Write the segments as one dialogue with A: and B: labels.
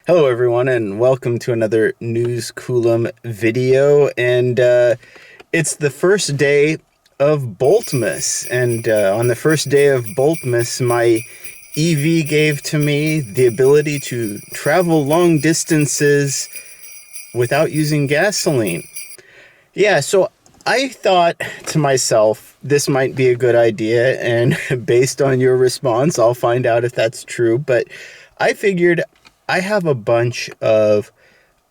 A: Hello everyone and welcome to another News Coolum video, and it's the first day of Boltmas, and on the first day of Boltmas my EV gave to me the ability to travel long distances without using gasoline. Yeah, so I thought to myself, this might be a good idea, and based on your response, I'll find out if that's true. But I figured I have a bunch of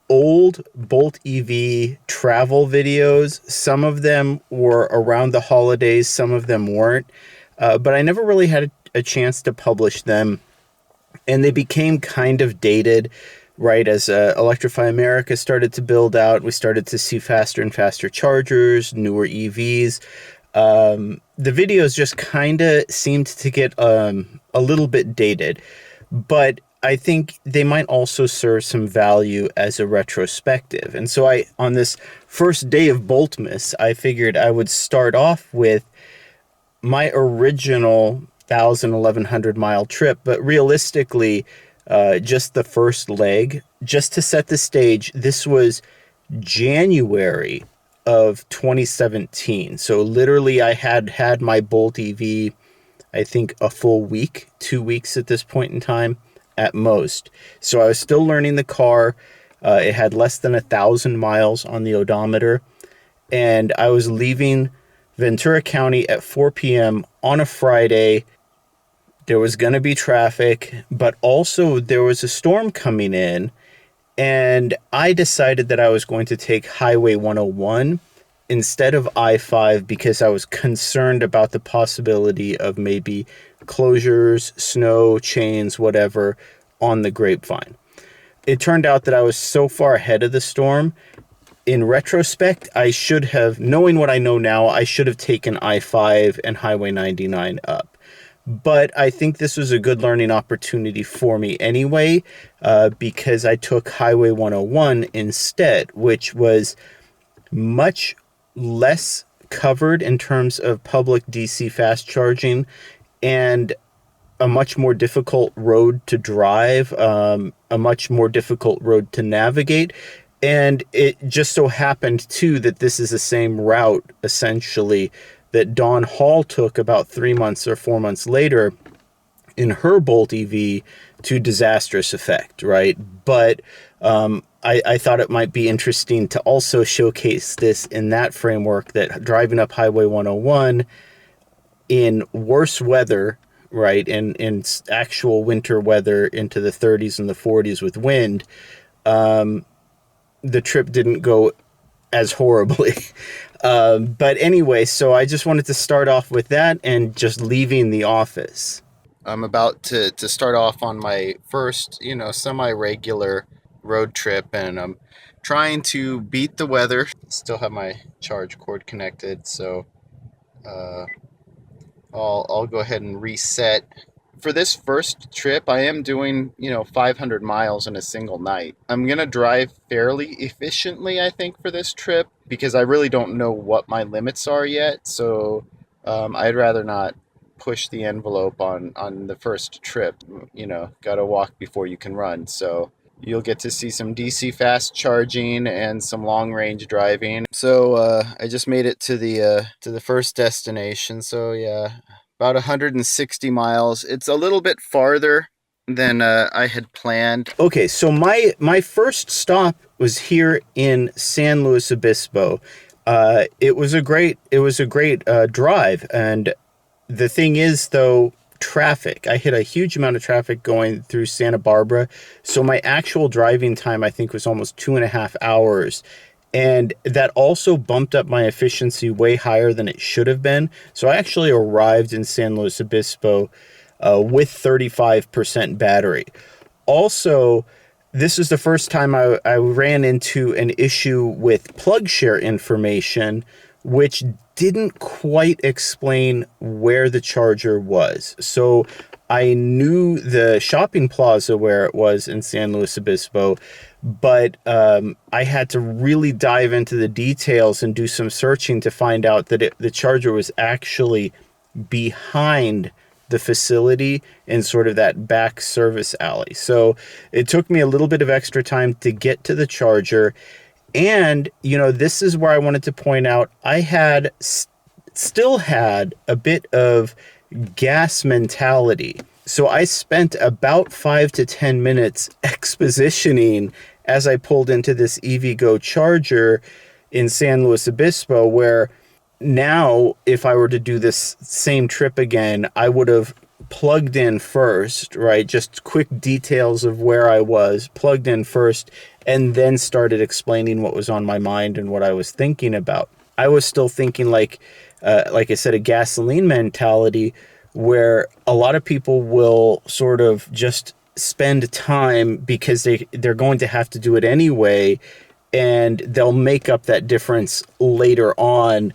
A: old Bolt EV travel videos. Some of them were around the holidays, some of them weren't, but I never really had a chance to publish them, and they became kind of dated, right? As Electrify America started to build out, we started to see faster and faster chargers, newer EVs. The videos just kind of seemed to get a little bit dated, but I think they might also serve some value as a retrospective. And so on this first day of Boltmas, I figured I would start off with my original 1,100 mile trip, but realistically, just the first leg. Just to set the stage, this was January of 2017. So literally I had my Bolt EV, I think a full week, 2 weeks at this point in time at most. So I was still learning the car. It had less than 1,000 miles on the odometer, and I was leaving Ventura County at 4 p.m. on a Friday. There was going to be traffic, but also there was a storm coming in, and I decided that I was going to take Highway 101 instead of I-5 because I was concerned about the possibility of maybe closures, snow, chains, whatever, on the Grapevine. It turned out that I was so far ahead of the storm. In retrospect, I should have, knowing what I know now, I should have taken I-5 and Highway 99 up. But I think this was a good learning opportunity for me anyway, because I took Highway 101 instead, which was much less covered in terms of public DC fast charging, and a much more difficult road to drive, a much more difficult road to navigate. And it just so happened, too, that this is the same route, essentially, that Dawn Hall took about 3 months or 4 months later in her Bolt EV to disastrous effect, right? But I thought it might be interesting to also showcase this in that framework, that driving up Highway 101 in worse weather, right, in actual winter weather into the 30s and the 40s with wind, the trip didn't go as horribly. But anyway, so I just wanted to start off with that and just leaving the office. I'm about to start off on my first, semi-regular road trip, and I'm trying to beat the weather. Still have my charge cord connected, so I'll go ahead and reset. For this first trip, I am doing, 500 miles in a single night. I'm going to drive fairly efficiently, I think, for this trip, because I really don't know what my limits are yet. So I'd rather not push the envelope on the first trip. Got to walk before you can run. So you'll get to see some DC fast charging and some long range driving. So I just made it to the first destination. So yeah, about 160 miles. It's a little bit farther than I had planned. Okay, so my first stop was here in San Luis Obispo. It was a great drive, and the thing is, though, traffic. I hit a huge amount of traffic going through Santa Barbara, so my actual driving time, I think, was almost 2.5 hours. And that also bumped up my efficiency way higher than it should have been. So I actually arrived in San Luis Obispo with 35% battery. Also, this is the first time I ran into an issue with plug share information, which didn't quite explain where the charger was. So I knew the shopping plaza where it was in San Luis Obispo, but I had to really dive into the details and do some searching to find out that the charger was actually behind the facility in sort of that back service alley. So it took me a little bit of extra time to get to the charger. And, this is where I wanted to point out I still had a bit of gas mentality. So I spent about 5 to 10 minutes expositioning as I pulled into this EVgo charger in San Luis Obispo, where now if I were to do this same trip again, I would have plugged in first, right? Just quick details of where I was, plugged in first, and then started explaining what was on my mind and what I was thinking about. I was still thinking like I said, a gasoline mentality where a lot of people will sort of just spend time because they're going to have to do it anyway, and they'll make up that difference later on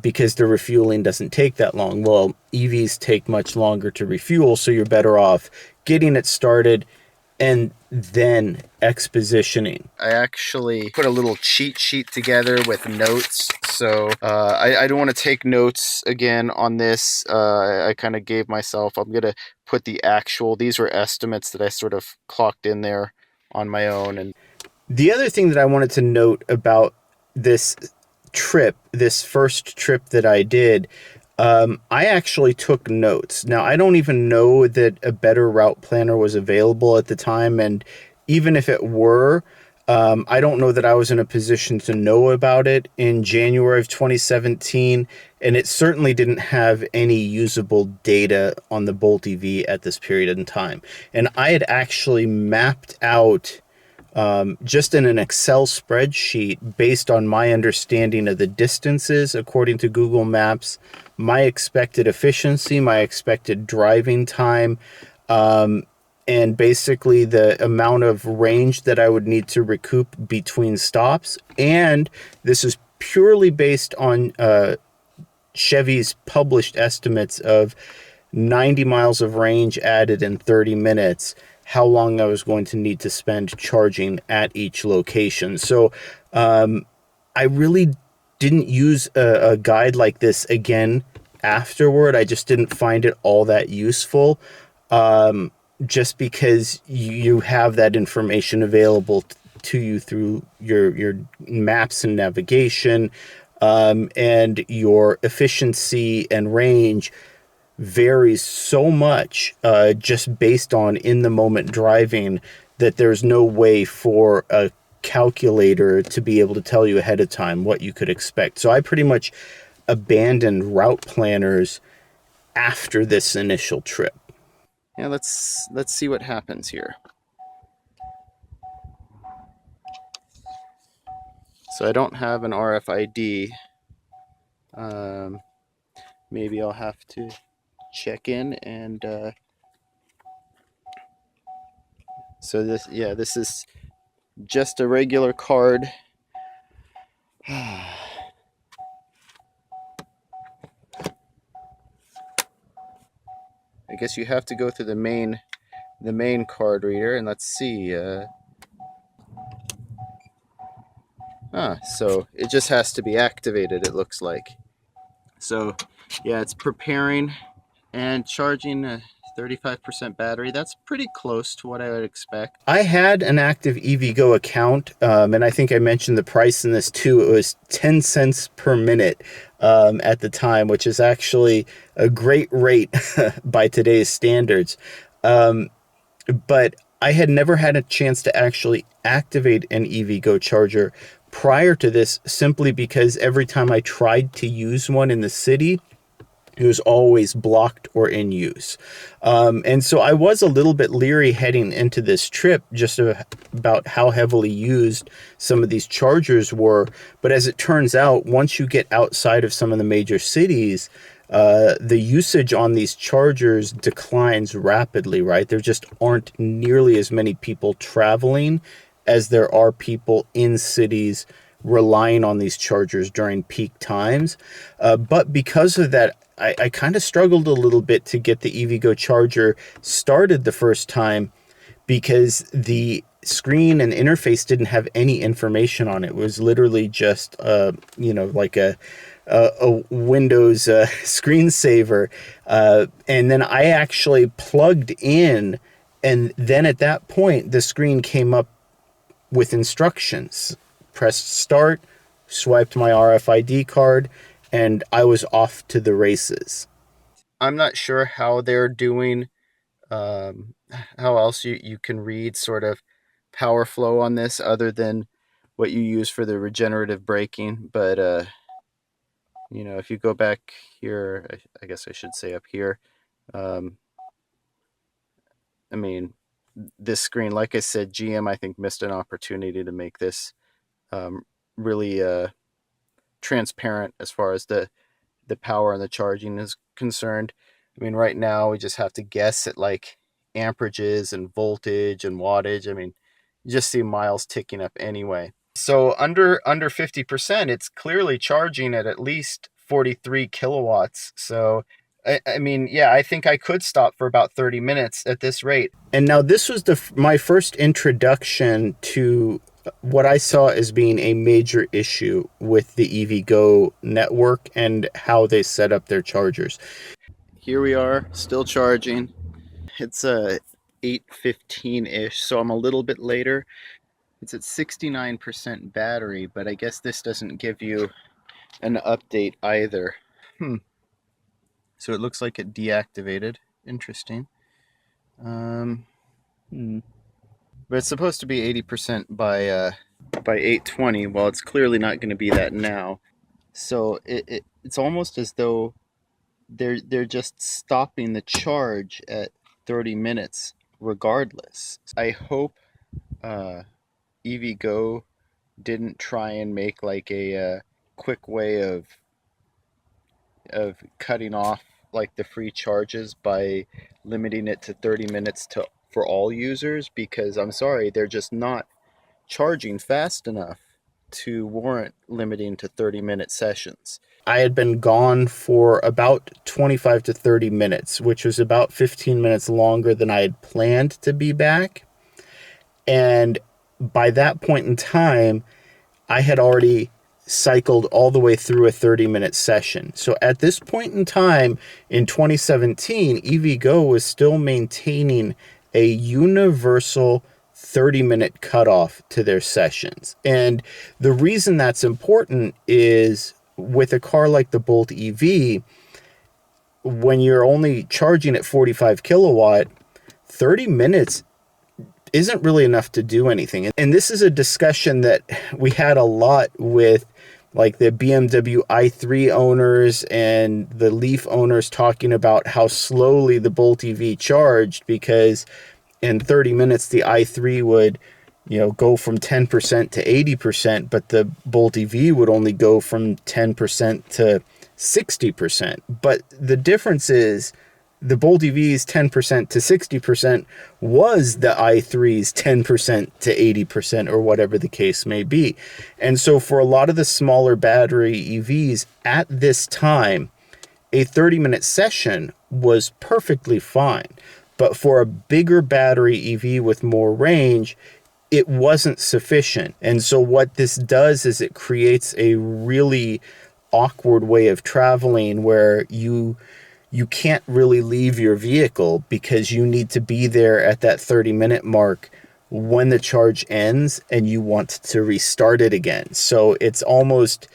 A: because the refueling doesn't take that long. Well, EVs take much longer to refuel, so you're better off getting it started and then expositioning. I actually put a little cheat sheet together with notes. So I don't want to take notes again on this. I kind of gave myself, I'm going to put these were estimates that I sort of clocked in there on my own. And the other thing that I wanted to note about this trip, this first trip that I did, I actually took notes. Now, I don't even know that a better route planner was available at the time. And even if it were, I don't know that I was in a position to know about it in January of 2017. And it certainly didn't have any usable data on the Bolt EV at this period in time. And I had actually mapped out just in an Excel spreadsheet based on my understanding of the distances according to Google Maps, my expected efficiency, my expected driving time, and basically the amount of range that I would need to recoup between stops. And this is purely based on Chevy's published estimates of 90 miles of range added in 30 minutes, how long I was going to need to spend charging at each location. So I really didn't use a guide like this again afterward. I just didn't find it all that useful, just because you have that information available to you through your maps and navigation, and your efficiency and range varies so much just based on in the moment driving that there's no way for a calculator to be able to tell you ahead of time what you could expect. So I pretty much abandoned route planners after this initial trip. Yeah, let's see what happens here. So I don't have an RFID. Maybe I'll have to check in and so this is just a regular card. I guess you have to go through the main card reader, and let's see. So it just has to be activated, it looks like. So yeah, it's preparing and charging a 35% battery. That's pretty close to what I would expect. I had an active EVgo account, and I think I mentioned the price in this too. It was 10 cents per minute at the time, which is actually a great rate by today's standards. But I had never had a chance to actually activate an EVgo charger prior to this, simply because every time I tried to use one in the city, it was always blocked or in use. And so I was a little bit leery heading into this trip just about how heavily used some of these chargers were. But as it turns out, once you get outside of some of the major cities, the usage on these chargers declines rapidly, right? There just aren't nearly as many people traveling as there are people in cities relying on these chargers during peak times. But because of that, I kind of struggled a little bit to get the EVgo charger started the first time, because the screen and interface didn't have any information on it. It was literally just, like a a Windows screensaver, and then I actually plugged in, and then at that point the screen came up with instructions. Pressed start, swiped my RFID card, and I was off to the races. I'm not sure how they're doing, um, how else you can read sort of power flow on this other than what you use for the regenerative braking. But, if you go back here, I guess I should say up here, um, I mean, this screen, like I said, GM, I think, missed an opportunity to make this um, really transparent as far as the power and the charging is concerned. I mean, right now we just have to guess at like amperages and voltage and wattage. I mean, you just see miles ticking up anyway. So under 50%, it's clearly charging at least 43 kilowatts. So I mean, yeah, I think I could stop for about 30 minutes at this rate. And now this was my first introduction to what I saw as being a major issue with the EVgo network and how they set up their chargers. Here we are, still charging. It's 8:15-ish, so I'm a little bit later. It's at 69% battery, but I guess this doesn't give you an update either. So it looks like it deactivated. Interesting. But it's supposed to be 80% by 8:20. Well, it's clearly not going to be that now. So it's almost as though they're just stopping the charge at 30 minutes regardless. I hope EVgo didn't try and make like a quick way of cutting off like the free charges by limiting it to 30 minutes for all users, because I'm sorry, they're just not charging fast enough to warrant limiting to 30-minute sessions. I had been gone for about 25 to 30 minutes, which was about 15 minutes longer than I had planned to be back. And by that point in time, I had already cycled all the way through a 30-minute session. So at this point in time in 2017, EVgo was still maintaining a universal 30-minute cutoff to their sessions. And the reason that's important is with a car like the Bolt EV, when you're only charging at 45 kilowatt, 30 minutes isn't really enough to do anything. And this is a discussion that we had a lot with like the BMW i3 owners and the Leaf owners talking about how slowly the Bolt EV charged, because in 30 minutes the i3 would go from 10% to 80%, but the Bolt EV would only go from 10% to 60%. But the difference is the Bolt EV's 10% to 60% was the i3's 10% to 80%, or whatever the case may be. And so for a lot of the smaller battery EVs at this time, a 30-minute session was perfectly fine. But for a bigger battery EV with more range, it wasn't sufficient. And so what this does is it creates a really awkward way of traveling where you can't really leave your vehicle because you need to be there at that 30-minute mark when the charge ends and you want to restart it again. So it's almost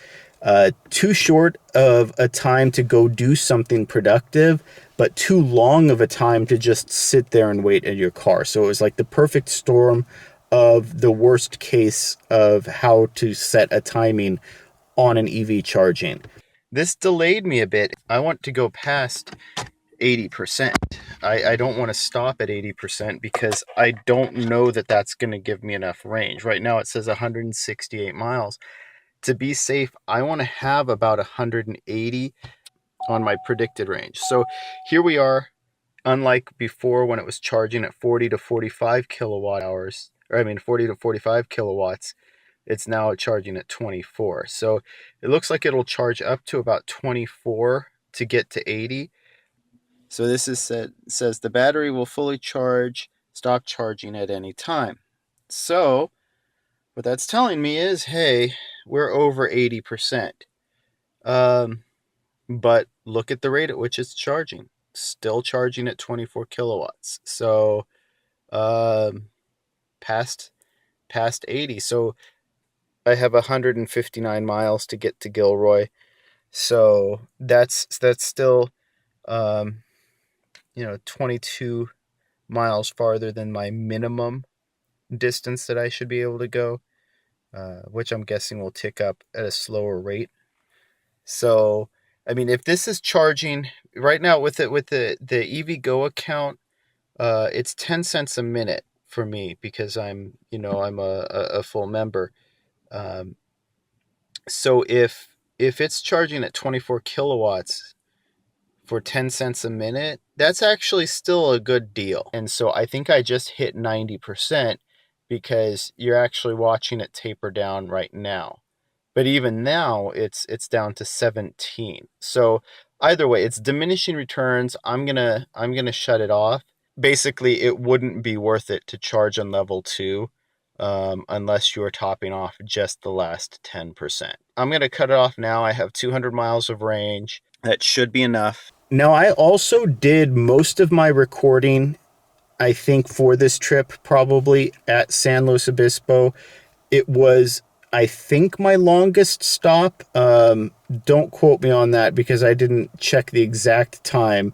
A: too short of a time to go do something productive, but too long of a time to just sit there and wait in your car. So it was like the perfect storm of the worst case of how to set a timing on an EV charging. This delayed me a bit. I want to go past 80%. I don't want to stop at 80% because I don't know that that's going to give me enough range. Right now it says 168 miles. To be safe, I want to have about 180 on my predicted range. So here we are, unlike before when it was charging at 40 to 45 kilowatt hours, 40 to 45 kilowatts, it's now charging at 24. So it looks like it'll charge up to about 24 to get to 80. So this says the battery will fully stop charging at any time. So what that's telling me is, hey, we're over 80%. But look at the rate at which it's charging. Still charging at 24 kilowatts. So past 80. So I have 159 miles to get to Gilroy. So that's still 22 miles farther than my minimum distance that I should be able to go, which I'm guessing will tick up at a slower rate. So, I mean, if this is charging right now with the EV Go account, it's 10 cents a minute for me because I'm a full member. Um, so if it's charging at 24 kilowatts for 10 cents a minute, that's actually still a good deal. And so I think I just hit 90% because you're actually watching it taper down right now. But even now it's down to 17. So either way, it's diminishing returns. I'm going to shut it off. Basically, it wouldn't be worth it to charge on level 2 unless you are topping off just the last 10%. I'm going to cut it off now. I have 200 miles of range. That should be enough. Now, I also did most of my recording, I think, for this trip probably at San Luis Obispo. It was, I think, my longest stop. Don't quote me on that because I didn't check the exact time.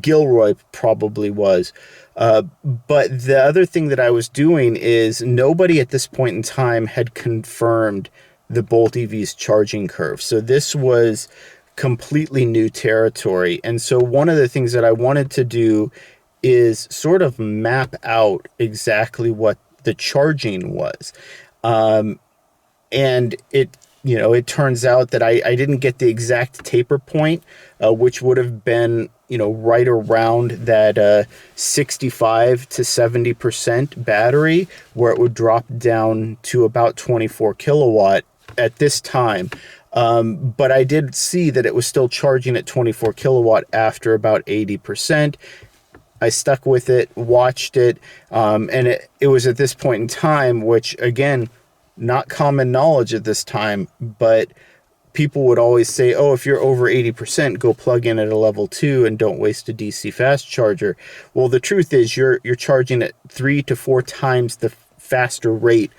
A: Gilroy probably was. But the other thing that I was doing is nobody at this point in time had confirmed the Bolt EV's charging curve. So this was completely new territory. And so one of the things that I wanted to do is sort of map out exactly what the charging was. And it turns out that I didn't get the exact taper point, which would have been, right around that 65 to 70% battery, where it would drop down to about 24 kilowatt at this time. But I did see that it was still charging at 24 kilowatt after about 80%. I stuck with it, watched it, and it was at this point in time, which, again, not common knowledge at this time, but people would always say, oh, if you're over 80%, go plug in at a level 2 and don't waste a DC fast charger. Well, the truth is you're charging at 3 to 4 times the faster rate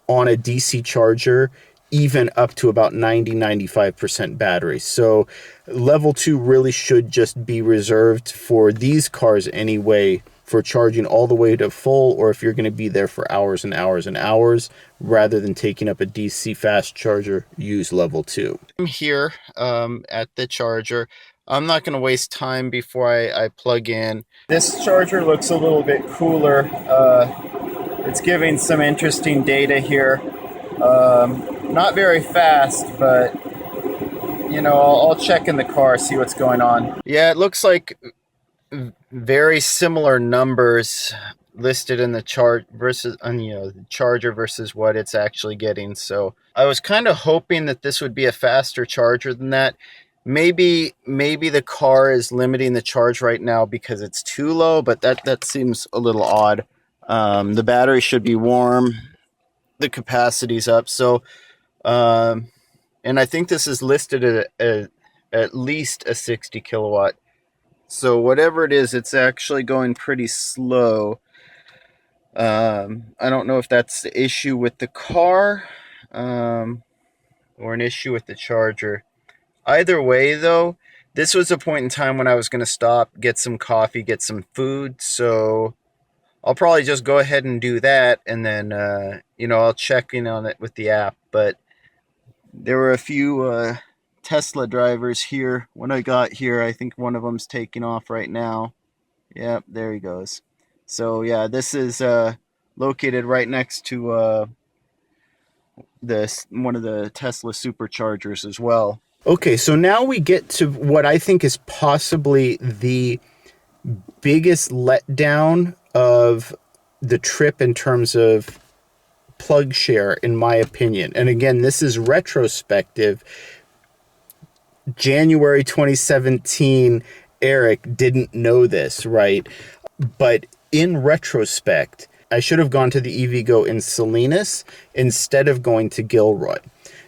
A: on a DC charger, even up to about 95% battery. So level 2 really should just be reserved for these cars anyway, for charging all the way to full, or if you're going to be there for hours and hours and hours, rather than taking up a DC fast charger, use level 2. I'm here at the charger. I'm not going to waste time before I plug in. This charger looks a little bit cooler. It's giving some interesting data here. Not very fast, but I'll check in the car, see what's going on. Yeah, it looks like very similar numbers listed in the chart versus the charger versus what it's actually getting. So I was kind of hoping that this would be a faster charger than that. Maybe the car is limiting the charge right now because it's too low, but that seems a little odd. The battery should be warm, the capacity's up, so and I think this is listed at least a 60 kilowatt. So whatever it is, it's actually going pretty slow. I don't know if that's the issue with the car or an issue with the charger. Either way, though, this was a point in time when I was going to stop, get some coffee, get some food. So I'll probably just go ahead and do that. And then, I'll check in on it with the app. But there were a few Tesla drivers here when I got here. I think one of them's taking off right now. Yep, there he goes. So yeah, this is located right next to one of the Tesla superchargers as well. Okay, so now we get to what I think is possibly the biggest letdown of the trip in terms of plug share, in my opinion. And again, this is retrospective. January 2017, Eric didn't know this, right? But in retrospect, I should have gone to the EVgo in Salinas instead of going to Gilroy.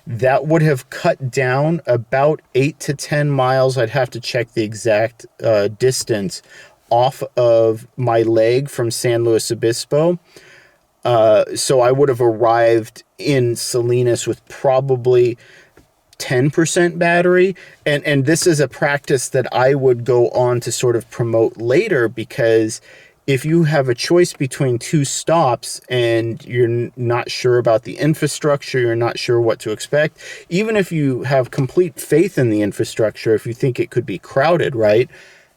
A: that would have cut down about 8 to 10 miles. I'd have to check the exact distance off of my leg from San Luis Obispo. So I would have arrived in Salinas with probably 10% battery. And this is a practice that I would go on to sort of promote later, because if you have a choice between two stops and you're not sure about the infrastructure, you're not sure what to expect, even if you have complete faith in the infrastructure, if you think it could be crowded, right?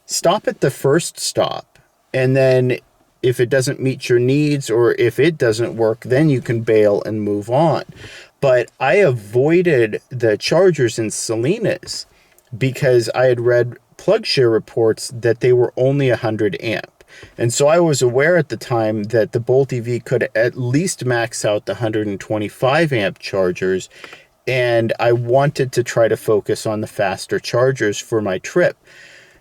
A: Stop at the first stop. And then if it doesn't meet your needs, or if it doesn't work, then you can bail and move on. But I avoided the chargers in Salinas because I had read PlugShare reports that they were only 100 amp. And so I was aware at the time that the Bolt EV could at least max out the 125 amp chargers. And I wanted to try to focus on the faster chargers for my trip.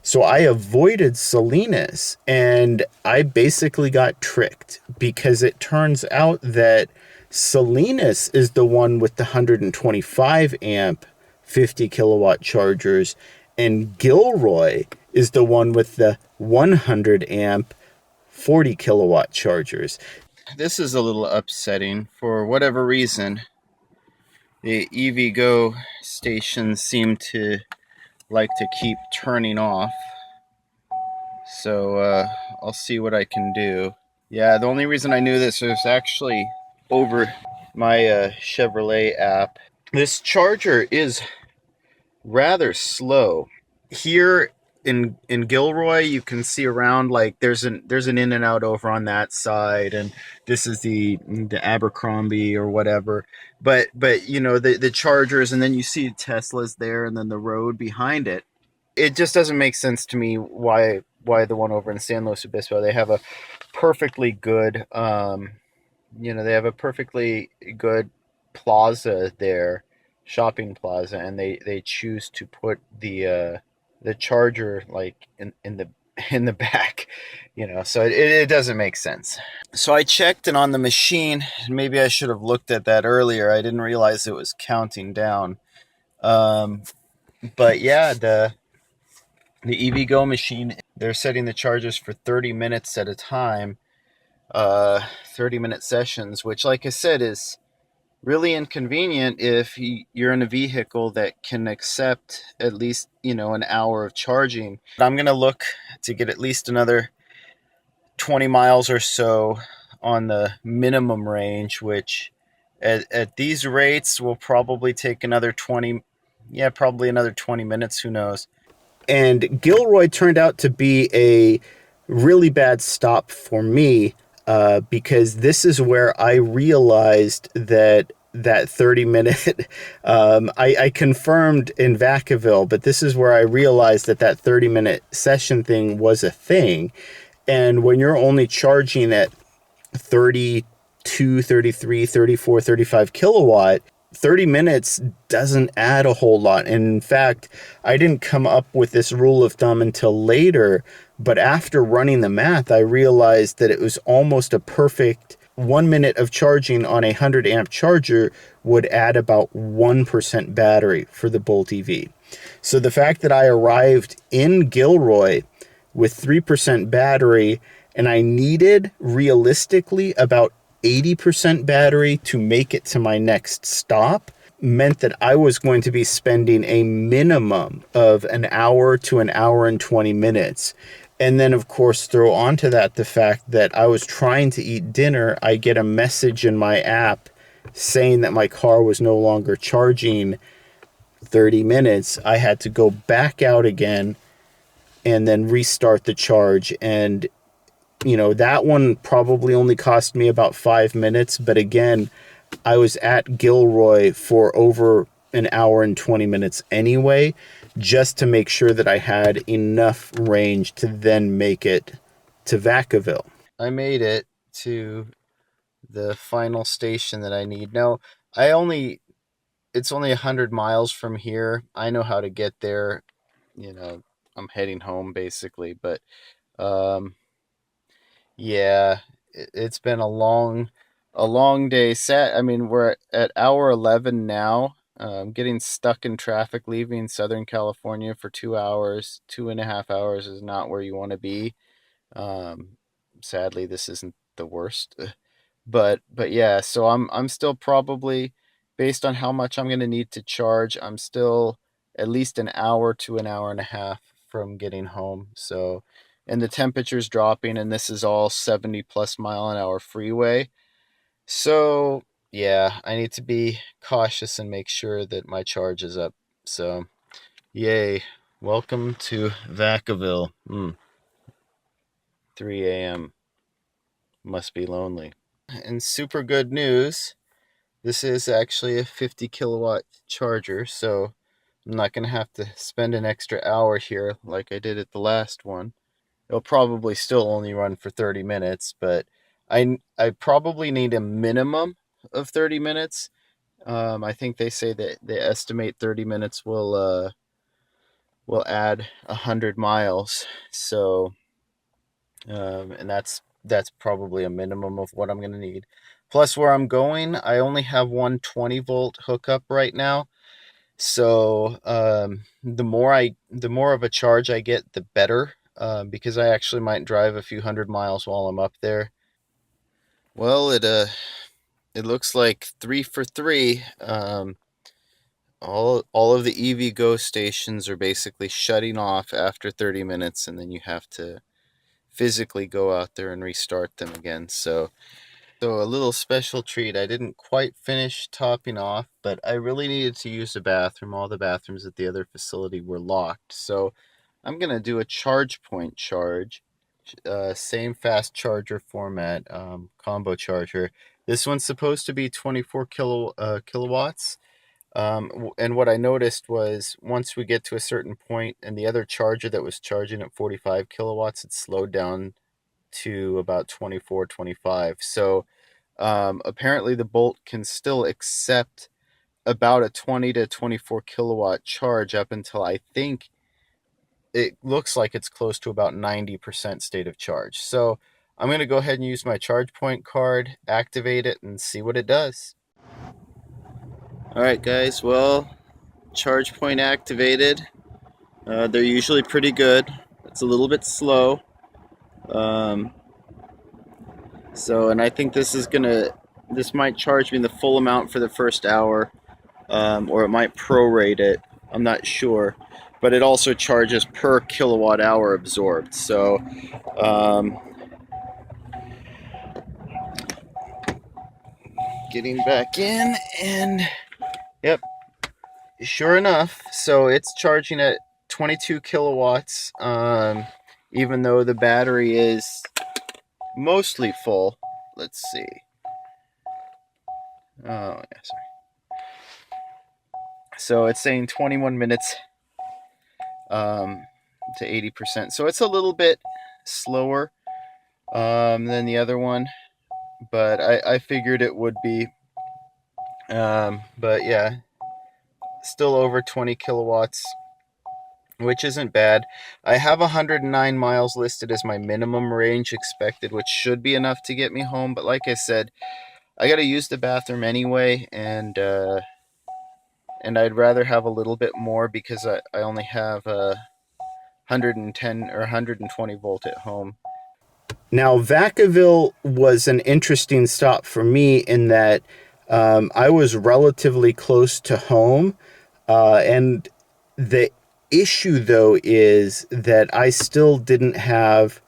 A: So I avoided Salinas, and I basically got tricked, because it turns out that Salinas is the one with the 125 amp 50 kilowatt chargers, and Gilroy is the one with the 100 amp 40 kilowatt chargers. This is a little upsetting. For whatever reason, the EV Go stations seem to like to keep turning off. So I'll see what I can do. Yeah, the only reason I knew this was actually over my Chevrolet app. This charger is rather slow. Here in Gilroy, you can see around, like there's an in and out over on that side, and this is the Abercrombie or whatever. But you know, the chargers, and then you see Teslas there, and then the road behind it. It just doesn't make sense to me why the one over in San Luis Obispo, they have a perfectly good they have a perfectly good plaza there, shopping plaza, and they choose to put the charger like in the in the back, so it doesn't make sense. So I checked, and on the machine, maybe I should have looked at that earlier. I didn't realize it was counting down. Um, but yeah, the EV Go machine, they're setting the charges for 30 minutes at a time, 30-minute sessions, which, like I said, is really inconvenient if you're in a vehicle that can accept at least, an hour of charging. I'm going to look to get at least another 20 miles or so on the minimum range, which at these rates will probably take another 20, yeah, probably another 20 minutes, who knows. And Gilroy turned out to be a really bad stop for me, because this is where I realized that 30-minute, I confirmed in Vacaville, but this is where I realized that 30-minute session thing was a thing. And when you're only charging at 32, 33, 34, 35 kilowatt, 30 minutes doesn't add a whole lot. And in fact, I didn't come up with this rule of thumb until later, but after running the math, I realized that it was almost a perfect 1 minute of charging on a 100 amp charger would add about 1% battery for the Bolt EV. So the fact that I arrived in Gilroy with 3% battery, and I needed realistically about 80% battery to make it to my next stop, meant that I was going to be spending a minimum of an hour to an hour and 20 minutes. And then, of course, throw onto that the fact that I was trying to eat dinner. I get a message in my app saying that my car was no longer charging 30 minutes. I had to go back out again and then restart the charge. And that one probably only cost me about 5 minutes. But again, I was at Gilroy for over an hour and 20 minutes anyway, just to make sure that I had enough range to then make it to Vacaville. I made it to the final station that I need. Now, it's only 100 miles from here. I know how to get there. I'm heading home basically, but um, yeah, it's been a long day. I mean, we're at hour 11 now.
B: Getting stuck in traffic leaving Southern California for 2 hours, 2.5 hours is not where you want to be. Um, Sadly, this isn't the worst, but yeah. So I'm still probably, based on how much I'm going to need to charge, I'm still at least an hour to an hour and a half from getting home. So, and the temperature's dropping, and this is all 70 plus mile an hour freeway. So yeah, I need to be cautious and make sure that my charge is up. So yay, welcome to Vacaville. 3 a.m. Must be lonely. And super good news, this is actually a 50 kilowatt charger, so I'm not going to have to spend an extra hour here like I did at the last one. It'll probably still only run for 30 minutes, but I probably need a minimum of 30 minutes. I think they say that they estimate 30 minutes will add 100 miles. So and that's probably a minimum of what I'm going to need. Plus, where I'm going, I only have one 20-volt hookup right now. So the more of a charge I get, the better. Because I actually might drive a few hundred miles while I'm up there. Well, it looks like 3 for 3. All of the EV Go stations are basically shutting off after 30 minutes, and then you have to physically go out there and restart them again. So a little special treat. I didn't quite finish topping off, but I really needed to use the bathroom. All the bathrooms at the other facility were locked. So I'm going to do a charge point charge. Same fast charger format, combo charger. This one's supposed to be 24 kilowatts. And what I noticed was once we get to a certain point and the other charger that was charging at 45 kilowatts, it slowed down to about 24, 25. So apparently the Bolt can still accept about a 20 to 24 kilowatt charge up until I think it looks like it's close to about 90% state of charge. So I'm going to go ahead and use my charge point card, activate it, and see what it does. All right, guys. Well, charge point activated. They're usually pretty good. It's a little bit slow. Um, and I think this might charge me the full amount for the first hour, or it might prorate it. I'm not sure, but it also charges per kilowatt hour absorbed. So, getting back in, and yep, sure enough. So it's charging at 22 kilowatts, even though the battery is mostly full. Let's see. Oh, yeah, sorry. So it's saying 21 minutes to 80%. So it's a little bit slower than the other one, but I figured it would be. But yeah, still over 20 kilowatts, which isn't bad. I have 109 miles listed as my minimum range expected, which should be enough to get me home. But like I said, I got to use the bathroom anyway, and I'd rather have a little bit more because I only have a 110 or 120 volt at home.
A: Now, Vacaville was an interesting stop for me in that I was relatively close to home. And the issue, though, is that I still didn't have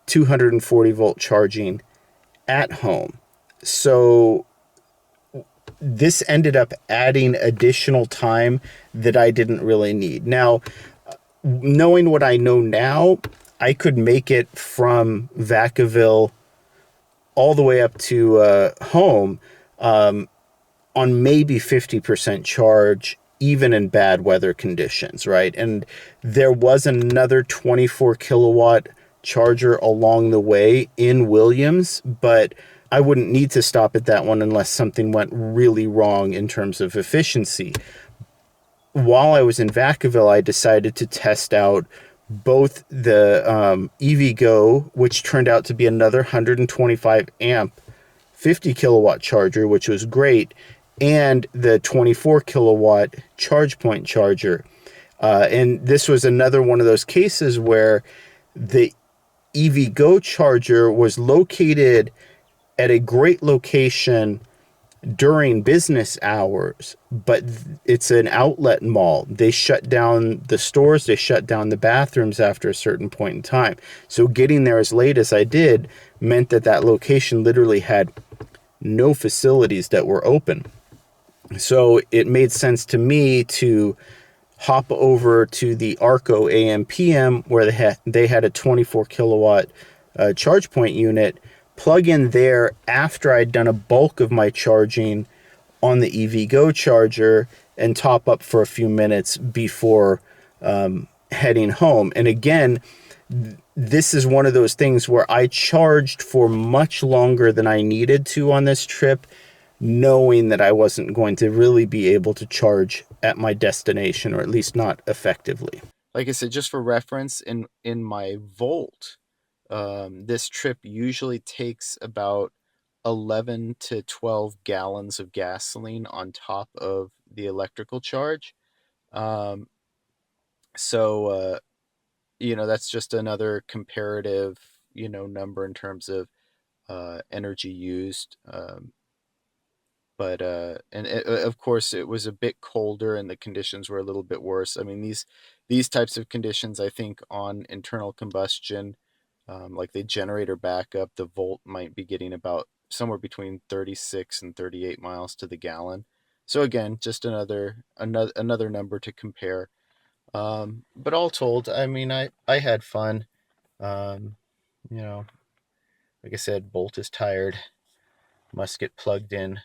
A: 240 volt charging at home. So this ended up adding additional time that I didn't really need. Now, knowing what I know now, I could make it from Vacaville all the way up to home on maybe 50% charge, even in bad weather conditions, right? And there was another 24 kilowatt charger along the way in Williams, but I wouldn't need to stop at that one unless something went really wrong in terms of efficiency. While I was in Vacaville, I decided to test out both the EV Go, which turned out to be another 125 amp 50 kilowatt charger, which was great, and the 24 kilowatt charge point charger. And this was another one of those cases where the EV Go charger was located at a great location during business hours, but it's an outlet mall. They shut down the stores, they shut down the bathrooms after a certain point in time. So getting there as late as I did meant that that location literally had no facilities that were open. So it made sense to me to hop over to the Arco AM/PM where they had a 24 kilowatt charge point unit, plug in there after I'd done a bulk of my charging on the EV Go charger, and top up for a few minutes before heading home. And again, this is one of those things where I charged for much longer than I needed to on this trip, knowing that I wasn't going to really be able to charge at my destination, or at least not effectively.
B: Like I said, just for reference, in my Volt, this trip usually takes about 11 to 12 gallons of gasoline on top of the electrical charge. Um, so that's just another comparative, number in terms of energy used. But and of course it was a bit colder and the conditions were a little bit worse. I mean, these types of conditions, I think, on internal combustion, like the generator backup, the Volt might be getting about somewhere between 36 and 38 miles to the gallon. So again, just another number to compare. But all told, I mean, I had fun. Um, you know, like I said, Bolt is tired. Must get plugged in.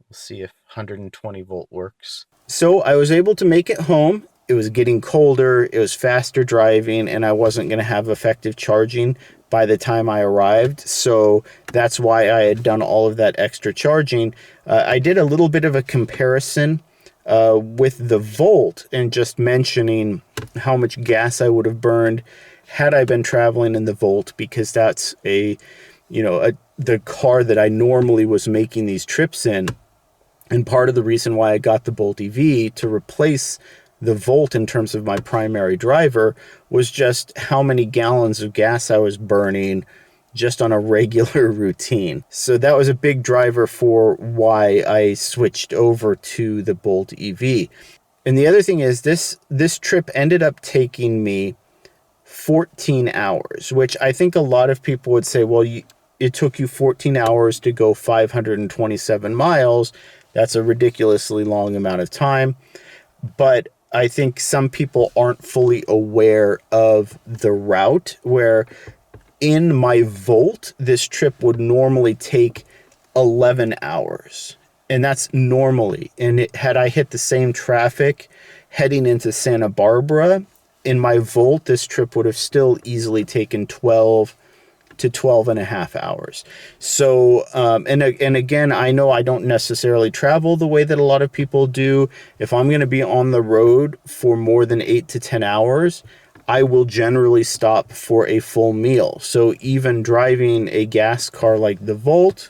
B: We'll see if 120 volt works. So I was able to make it home. It was getting colder, it was faster driving, and I wasn't going to have effective charging by the time I arrived. So that's why I had done all of that extra charging. I did a little bit of a comparison with the Volt, and just mentioning how much gas I would have burned had I been traveling in the Volt, because that's the car that I normally was making these trips in. And part of the reason why I got the Bolt EV to replace the Volt in terms of my primary driver was just how many gallons of gas I was burning just on a regular routine. So that was a big driver for why I switched over to the Bolt EV. And the other thing is, this trip ended up taking me 14 hours, which I think a lot of people would say, well, it took you 14 hours to go 527 miles. That's a ridiculously long amount of time. But I think some people aren't fully aware of the route, where in my Volt, this trip would normally take 11 hours. And that's normally. And had I hit the same traffic heading into Santa Barbara, in my Volt, this trip would have still easily taken 12 to 12 and a half hours. So, and again, I know I don't necessarily travel the way that a lot of people do. If I'm going to be on the road for more than 8 to 10 hours, I will generally stop for a full meal. So even driving a gas car like the Volt,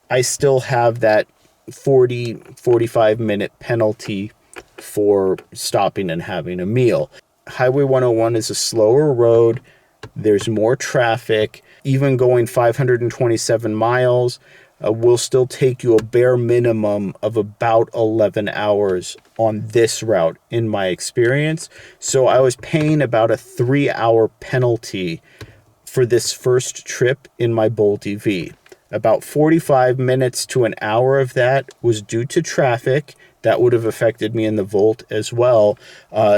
B: I still have that 45 minute penalty for stopping and having a meal. Highway 101 is a slower road. There's more traffic. Even going 527 miles will still take you a bare minimum of about 11 hours on this route, in my experience. So I was paying about a 3-hour penalty for this first trip in my Bolt EV. About 45 minutes to an hour of that was due to traffic. That would have affected me in the Volt as well.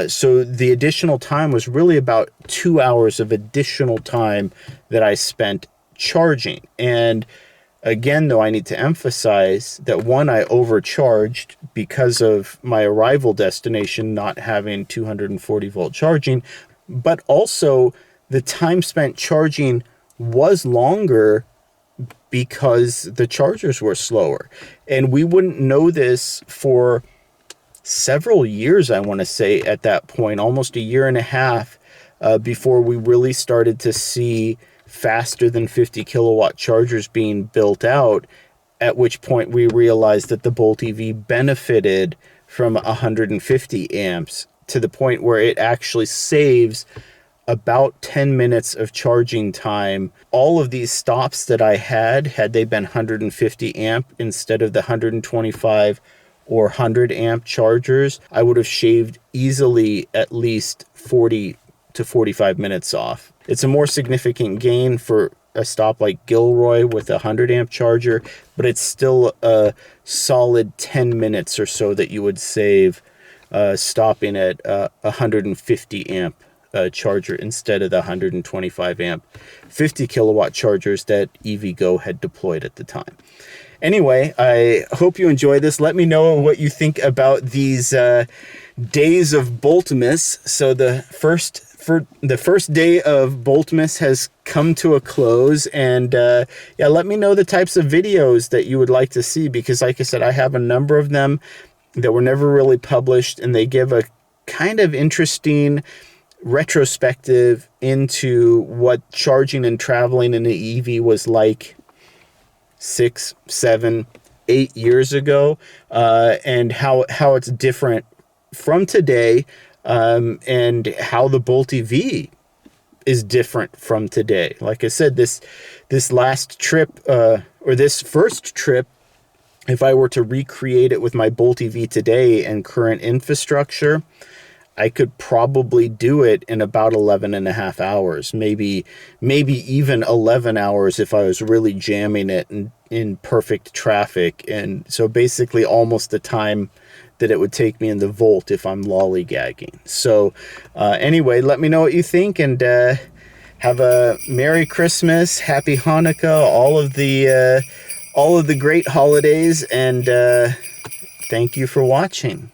B: So the additional time was really about 2 hours of additional time that I spent charging. And again, though, I need to emphasize that, one, I overcharged because of my arrival destination not having 240 volt charging, but also the time spent charging was longer because the chargers were slower. And we wouldn't know this for several years, I want to say, at that point, almost a year and a half, before we really started to see faster than 50 kilowatt chargers being built out.
A: at which point we realized that the Bolt EV benefited from 150 amps to the point where it actually saves about 10 minutes of charging time. All of these stops that I had they been 150 amp instead of the 125 or 100 amp chargers, I would have shaved easily at least 40 to 45 minutes off. It's a more significant gain for a stop like Gilroy with a 100 amp charger, but it's still a solid 10 minutes or so that you would save stopping at 150 amp charger instead of the 125 amp 50 kilowatt chargers that EVgo had deployed at the time. Anyway, I hope you enjoy this. Let me know what you think about these days of Boltmas. So the first day of Boltmas has come to a close, and yeah, let me know the types of videos that you would like to see, because like I said, I have a number of them that were never really published, and they give a kind of interesting retrospective into what charging and traveling in the EV was like 6, 7, 8 years ago, and how it's different from today, and how the Bolt EV is different from today. Like I said, this last trip, or this first trip, if I were to recreate it with my Bolt EV today and current infrastructure, I could probably do it in about 11 and a half hours, maybe even 11 hours if I was really jamming it in perfect traffic. And so basically almost the time that it would take me in the Volt if I'm lollygagging. So anyway, let me know what you think, and have a Merry Christmas, Happy Hanukkah, all of the great holidays, and thank you for watching.